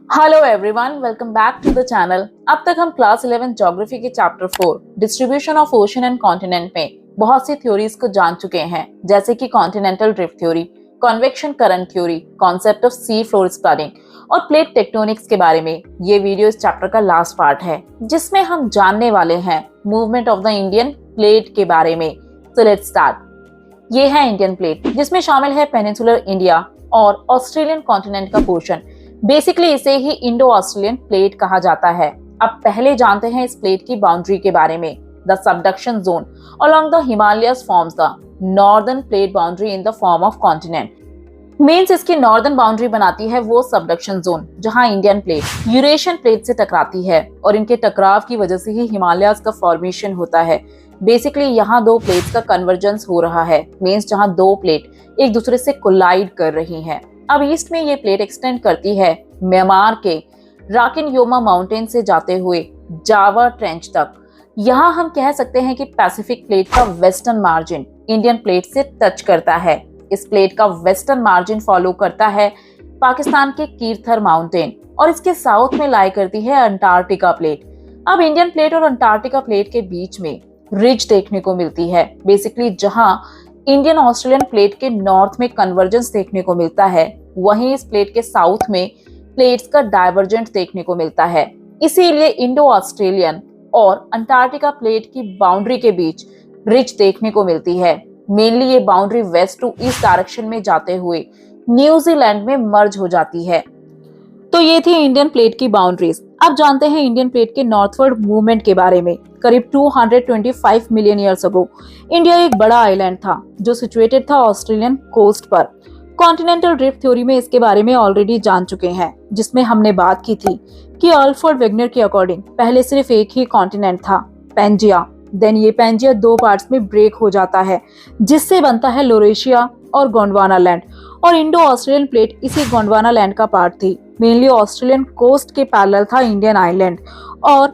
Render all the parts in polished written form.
Hello everyone, welcome back to the channel. अब तक हम क्लास 11 ज्योग्राफी के chapter 4 distribution of ocean and continent में बहुत सी थ्योरीज को जान चुके हैं, जैसे कि continental drift theory, convection current theory, concept of sea floor spreading और प्लेट टेक्टोनिक्स के बारे में। ये वीडियो इस चैप्टर का लास्ट पार्ट है, जिसमें हम जानने वाले हैं movement of the Indian plate के बारे में। So let's start. ये है इंडियन प्लेट, जिसमें शामिल है पेनिनसुलर इंडिया और ऑस्ट्रेलियन कॉन्टिनेंट का पोर्शन। बेसिकली इसे ही इंडो ऑस्ट्रेलियन प्लेट कहा जाता है। अब पहले जानते हैं इस प्लेट की बाउंड्री के बारे में। The subduction zone along the Himalayas forms the northern plate boundary in the form of continent. Means इसकी नॉर्दर्न बाउंड्री बनाती है वो सबडक्शन जोन जहां इंडियन प्लेट यूरेशियन प्लेट से टकराती है, और इनके टकराव की वजह से ही हिमालयस का फॉर्मेशन होता है। बेसिकली यहाँ दो प्लेट्स का कन्वर्जेंस हो रहा है, मींस जहां दो प्लेट एक दूसरे से कोलाइड कर रही हैं। अब ईस्ट में ये प्लेट एक्सटेंड करती है म्यांमार के राकिनयोमा माउंटेन से जाते हुए जावा ट्रेंच तक। यहाँ हम कह सकते हैं कि पैसिफिक प्लेट का वेस्टर्न मार्जिन इंडियन प्लेट से टच करता है। इस प्लेट का वेस्टर्न मार्जिन फॉलो करता है पाकिस्तान के कीर्थर माउंटेन, और इसके साउथ में लाई करती है अंटार्कटिका प्लेट। अब इंडियन प्लेट और अंटार्कटिका प्लेट के बीच में रिज देखने को मिलती है। बेसिकली जहां इंडियन ऑस्ट्रेलियन प्लेट के नॉर्थ में कन्वर्जेंस देखने को मिलता है, वहीं इस प्लेट के साउथ में प्लेट्स का डाइवर्जेंट देखने को मिलता है। इसीलिए इंडो ऑस्ट्रेलियन और अंटार्कटिका प्लेट की बाउंड्री के बीच रिज देखने को मिलती है। मेनली ये boundary west to east direction में जाते हुए न्यूजीलैंड में मर्ज हो जाती है। तो ये थी इंडियन प्लेट की बाउंड्रीज। अब जानते हैं इंडियन प्लेट के नॉर्थवर्ड मूवमेंट के बारे में। करीब 225 मिलियन ईयर्स अगो इंडिया एक बड़ा आइलैंड था जो सिचुएटेड था ऑस्ट्रेलियन कोस्ट पर। कॉन्टिनेंटल ड्रिफ्ट थ्योरी में इसके बारे में ऑलरेडी जान चुके हैं, जिसमें हमने बात की थी कि अल्फ्रेड वेगनर के अकॉर्डिंग पहले सिर्फ एक ही कॉन्टिनेंट था, पेंजिया। देन ये पेंजिया दो पार्ट्स में ब्रेक हो जाता है, जिससे बनता है लोरेशिया और गोंडवाना लैंड, और इंडो ऑस्ट्रेलियन प्लेट इसी गोंडवाना लैंड का पार्ट थी। मेनली ऑस्ट्रेलियन कोस्ट के पैरेलल था इंडियन आइलैंड, और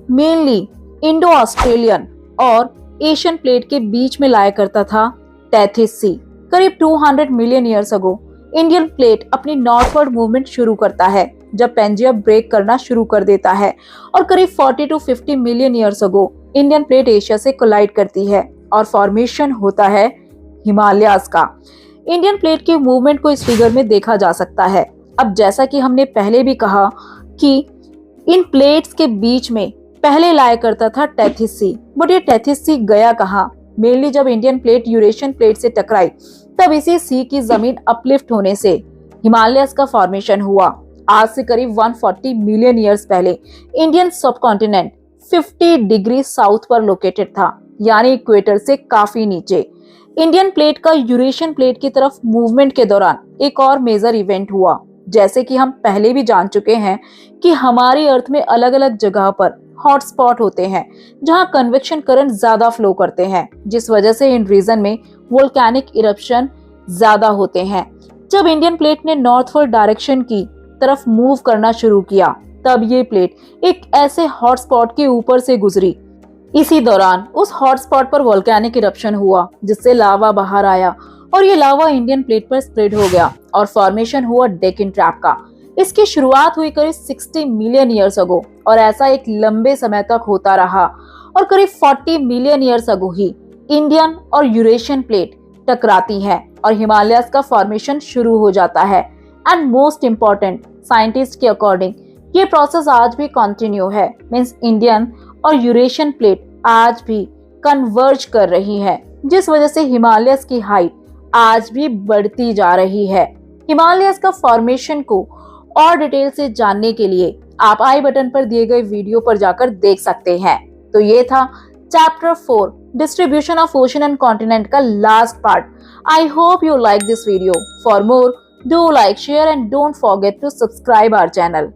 मेनली इंडो ऑस्ट्रेलियन और एशियन प्लेट के बीच में लाया करता था टेथिस सी। करीब 200 million years ago Indian plate अपनी नॉर्थवर्ड मूवमेंट शुरू करता है, जब पेंजिया ब्रेक करना शुरू कर देता है, और करीब 40 to 50 million years ago Indian plate Asia से कोलाइड करती है और फॉर्मेशन होता है हिमालयास का। इंडियन प्लेट की मूवमेंट को इस फिगर में देखा जा सकता है। अब जैसा कि हमने पहले भी कहा कि इन प्लेट्स के बीच में पहले लाया करता था टेथिस सी, बट ये टेथिस सी गया कहाँ? मेनली जब इंडियन प्लेट यूरेशियन प्लेट से टकराई, तब इसी सी की जमीन अपलिफ्ट होने से हिमालयस का फॉर्मेशन हुआ। आज से करीब 140 मिलियन ईयर्स पहले इंडियन सबकॉन्टिनेंट 50 डिग्री साउथ पर लोकेटेड था, यानी इक्वेटर से काफी नीचे। इंडियन प्लेट का यूरेशियन प्लेट की तरफ मूवमेंट के दौरान एक और मेजर इवेंट हुआ। जैसे कि हम पहले भी जान चुके हैं कि हमारी अर्थ में अलग अलग जगह पर हॉटस्पॉट होते हैं जहां कन्वेक्शन करंट ज्यादा फ्लो करते हैं, जिस वजह से इन रीजन में वोल्केनिक इरप्शन ज्यादा होते हैं। जब इंडियन प्लेट ने नॉर्थवर्ड डायरेक्शन की तरफ मूव करना शुरू किया, तब ये प्लेट एक ऐसे हॉटस्पॉट के ऊपर से गुजरी। इसी दौरान उस हॉटस्पॉट पर वोल्केनिक इरप्शन हुआ, जिससे लावा बाहर आया, और ये लावा इंडियन प्लेट पर स्प्रेड हो गया और फॉर्मेशन हुआ डेक्कन ट्रैप का। इसकी शुरुआत हुई करीब 60 मिलियन ईयर्स अगो, और ऐसा एक लंबे समय तक होता रहा, और करीब 40 मिलियन ईयर्स अगो ही इंडियन और यूरेशियन प्लेट टकराती है और हिमालयस का फॉर्मेशन शुरू हो जाता है। एंड मोस्ट इम्पोर्टेंट, साइंटिस्ट के अकॉर्डिंग ये प्रोसेस आज भी कंटिन्यू है। मींस इंडियन और यूरेशियन प्लेट आज भी कन्वर्ज कर रही है, जिस वजह से हिमालयस की हाइट आज भी बढ़ती जा रही है। हिमालयस का फॉर्मेशन को और डिटेल से जानने के लिए आप आई बटन पर दिए गए वीडियो पर जाकर देख सकते हैं। तो ये था chapter 4 distribution of ocean and continent का last part. I hope you like this video. For more, do like, share and don't forget to subscribe our channel.